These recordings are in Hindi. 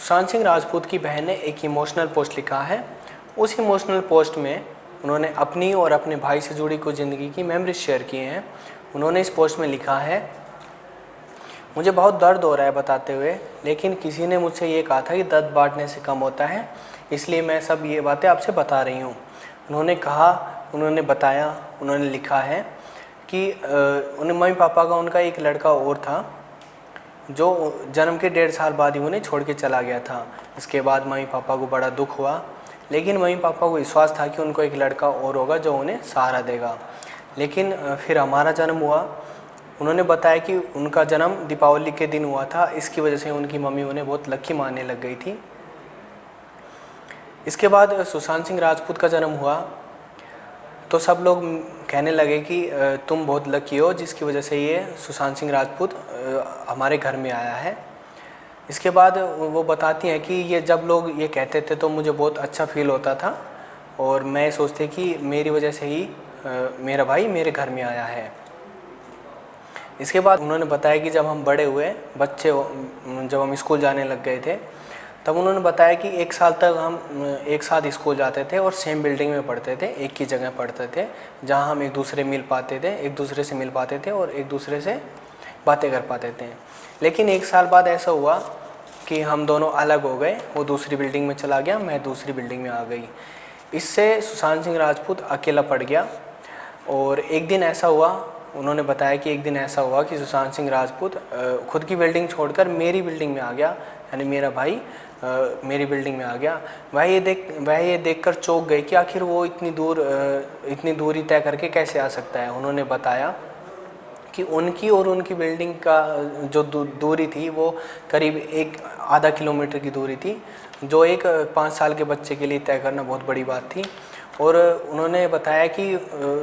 सुशांत सिंह राजपूत की बहन ने एक इमोशनल पोस्ट लिखा है। उस इमोशनल पोस्ट में उन्होंने अपनी और अपने भाई से जुड़ी कुछ ज़िंदगी की मेमोरीज शेयर किए हैं। उन्होंने इस पोस्ट में लिखा है, मुझे बहुत दर्द हो रहा है बताते हुए, लेकिन किसी ने मुझसे ये कहा था कि दर्द बांटने से कम होता है, इसलिए मैं सब ये बातें आपसे बता रही हूँ। उन्होंने कहा, उन्होंने बताया, उन्होंने लिखा है कि उन्हें मम्मी पापा का उनका एक लड़का और था जो जन्म के 1.5 साल बाद ही उन्हें छोड़ के चला गया था। इसके बाद मम्मी पापा को बड़ा दुख हुआ, लेकिन मम्मी पापा को विश्वास था कि उनको एक लड़का और होगा जो उन्हें सहारा देगा। लेकिन फिर हमारा जन्म हुआ। उन्होंने बताया कि उनका जन्म दीपावली के दिन हुआ था, इसकी वजह से उनकी मम्मी उन्हें बहुत लकी मानने लग गई थी। इसके बाद सुशांत सिंह राजपूत का जन्म हुआ तो सब लोग कहने लगे कि तुम बहुत लकी हो जिसकी वजह से ये सुशांत सिंह राजपूत हमारे घर में आया है। इसके बाद वो बताती हैं कि ये जब लोग ये कहते थे तो मुझे बहुत अच्छा फील होता था और मैं सोचती कि मेरी वजह से ही मेरा भाई मेरे घर में आया है। इसके बाद उन्होंने बताया कि जब हम बड़े हुए जब हम स्कूल जाने लग गए थे तब उन्होंने बताया कि 1 साल तक हम एक साथ स्कूल जाते थे और सेम बिल्डिंग में पढ़ते थे, एक ही जगह पढ़ते थे, जहां हम एक दूसरे से मिल पाते थे और एक दूसरे से बातें कर पाते थे। लेकिन 1 साल बाद ऐसा हुआ कि हम दोनों अलग हो गए, वो दूसरी बिल्डिंग में चला गया, मैं दूसरी बिल्डिंग में आ गई। इससे सुशांत सिंह राजपूत अकेला पड़ गया। और एक दिन ऐसा हुआ, उन्होंने बताया कि एक दिन ऐसा हुआ कि सुशांत सिंह राजपूत खुद की बिल्डिंग छोड़कर मेरी बिल्डिंग में आ गया, यानी मेरा भाई मेरी बिल्डिंग में आ गया। वह ये देखकर चौंक गए कि आखिर वो इतनी दूरी तय करके कैसे आ सकता है। उन्होंने बताया कि उनकी और उनकी बिल्डिंग का जो दूरी थी वो करीब आधा किलोमीटर की दूरी थी, जो एक 5 साल के बच्चे के लिए तय करना बहुत बड़ी बात थी। और उन्होंने बताया कि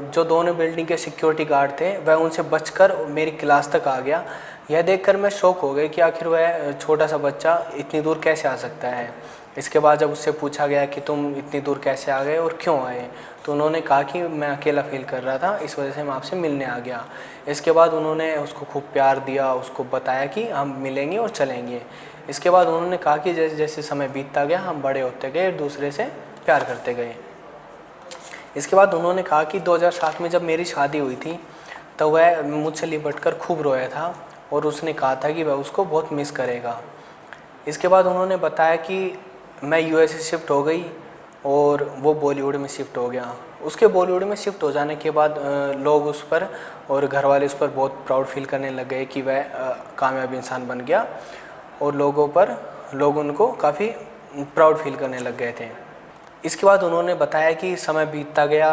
जो दोनों बिल्डिंग के सिक्योरिटी गार्ड थे वह उनसे बचकर मेरी क्लास तक आ गया। यह देखकर मैं शॉक हो गई कि आखिर वह छोटा सा बच्चा इतनी दूर कैसे आ सकता है। इसके बाद जब उससे पूछा गया कि तुम इतनी दूर कैसे आ गए और क्यों आए, तो उन्होंने कहा कि मैं अकेला फील कर रहा था, इस वजह से मैं आपसे मिलने आ गया। इसके बाद उन्होंने उसको खूब प्यार दिया, उसको बताया कि हम मिलेंगे और चलेंगे। इसके बाद उन्होंने कहा कि जैसे जैसे समय बीतता गया हम बड़े होते गए, एक दूसरे से प्यार करते गए। इसके बाद उन्होंने कहा कि 2007 में जब मेरी शादी हुई थी तो वह मुझसे लिपटकर खूब रोया था और उसने कहा था कि वह उसको बहुत मिस करेगा। इसके बाद उन्होंने बताया कि मैं यूएसए शिफ्ट हो गई और वो बॉलीवुड में शिफ्ट हो गया। उसके बॉलीवुड में शिफ्ट हो जाने के बाद लोग उस पर और घर वाले उस पर बहुत प्राउड फील करने लग गए कि वह कामयाब इंसान बन गया और लोग उनको काफ़ी प्राउड फील करने लग गए थे। इसके बाद उन्होंने बताया कि समय बीतता गया,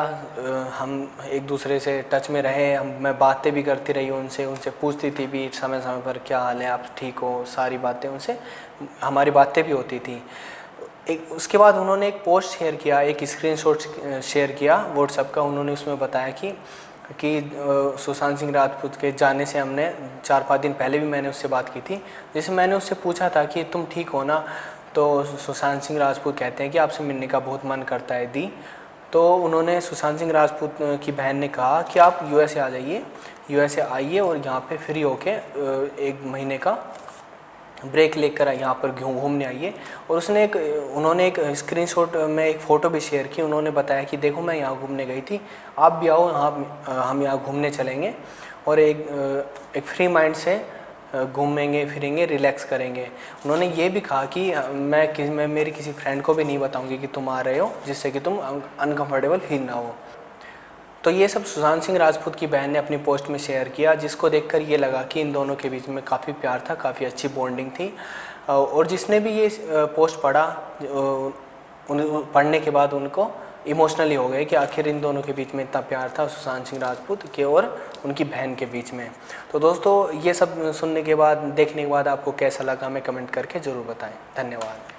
हम एक दूसरे से टच में रहे, मैं बातें भी करती रही उनसे पूछती थी भी समय समय पर क्या हाल है, आप ठीक हो, सारी बातें उनसे हमारी बातें भी होती थी। उसके बाद उन्होंने एक पोस्ट शेयर किया, एक स्क्रीनशॉट शेयर किया व्हाट्सएप का। उन्होंने उसमें बताया कि सुशांत सिंह राजपूत के जाने से हमने 4-5 दिन पहले भी मैंने उससे बात की थी, जिससे मैंने उससे पूछा था कि तुम ठीक हो ना, तो सुशांत सिंह राजपूत कहते हैं कि आपसे मिलने का बहुत मन करता है दी। तो उन्होंने सुशांत सिंह राजपूत की बहन ने कहा कि आप यूएसए आ जाइए, यूएसए आइए और यहाँ पे फ्री होके 1 महीने का ब्रेक लेकर यहाँ पर घूमने आइए। और उन्होंने एक स्क्रीनशॉट में एक फ़ोटो भी शेयर की। उन्होंने बताया कि देखो मैं यहाँ घूमने गई थी, आप भी आओ, हम यहाँ घूमने चलेंगे और एक फ्री माइंड से घूमेंगे फिरेंगे, रिलैक्स करेंगे। उन्होंने ये भी कहा कि मैं मेरी किसी फ्रेंड को भी नहीं बताऊंगी कि तुम आ रहे हो, जिससे कि तुम अनकंफर्टेबल फील ना हो। तो ये सब सुशांत सिंह राजपूत की बहन ने अपनी पोस्ट में शेयर किया, जिसको देखकर ये लगा कि इन दोनों के बीच में काफ़ी प्यार था, काफ़ी अच्छी बॉन्डिंग थी। और जिसने भी ये पोस्ट पढ़ा, पढ़ने के बाद उनको इमोशनली हो गए कि आखिर इन दोनों के बीच में इतना प्यार था सुशांत सिंह राजपूत के और उनकी बहन के बीच में। तो दोस्तों ये सब सुनने के बाद, देखने के बाद आपको कैसा लगा हमें कमेंट करके ज़रूर बताएं। धन्यवाद।